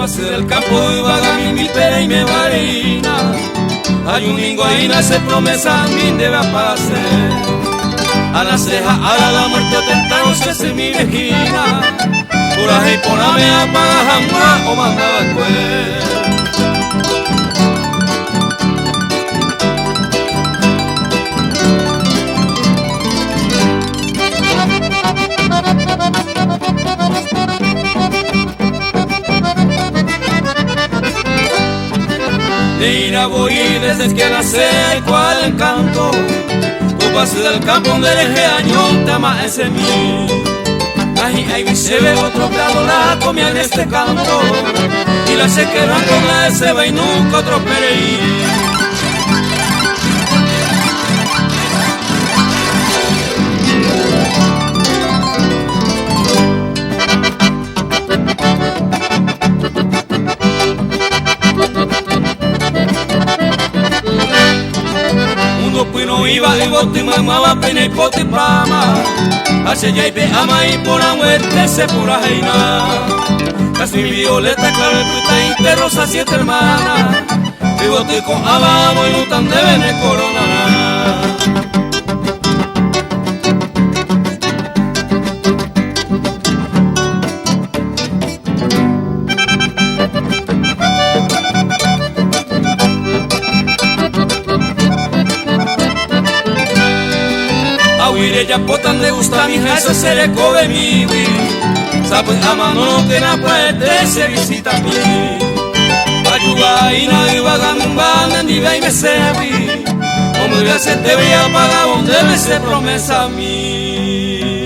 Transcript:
pasé del campo y vaga mi pera y me varina. Hay un lingo ahí nace promesa, mi debe pase. A la ceja, a la muerte tentaron se mi vejina. Coraje y poname a pagar jamás o mandaba después. De ir a voy desde que nace cual encanto. Tu pase del campo donde dejé añón te ama ese mí. Ahí se ve otro prado la comida en este canto. Y la se quedan con la de ceba y nunca otro pereí. No iba y bote y mamaba pena y pote y pama. Hace ya y pe ama y por la muerte se pura reina. Casi mi violeta, claro y puta y rosa siete hermanas. Y bote con abamo y no tan deben de coronar. Ahuire ya potan le gusta mi ese se le coge mi vi. Sabe a mano que na puede se visita a mí. Ayuda y nadie va a ganar ni ve y me se vi. Como debe se te veía pagar donde me se promesa a mí.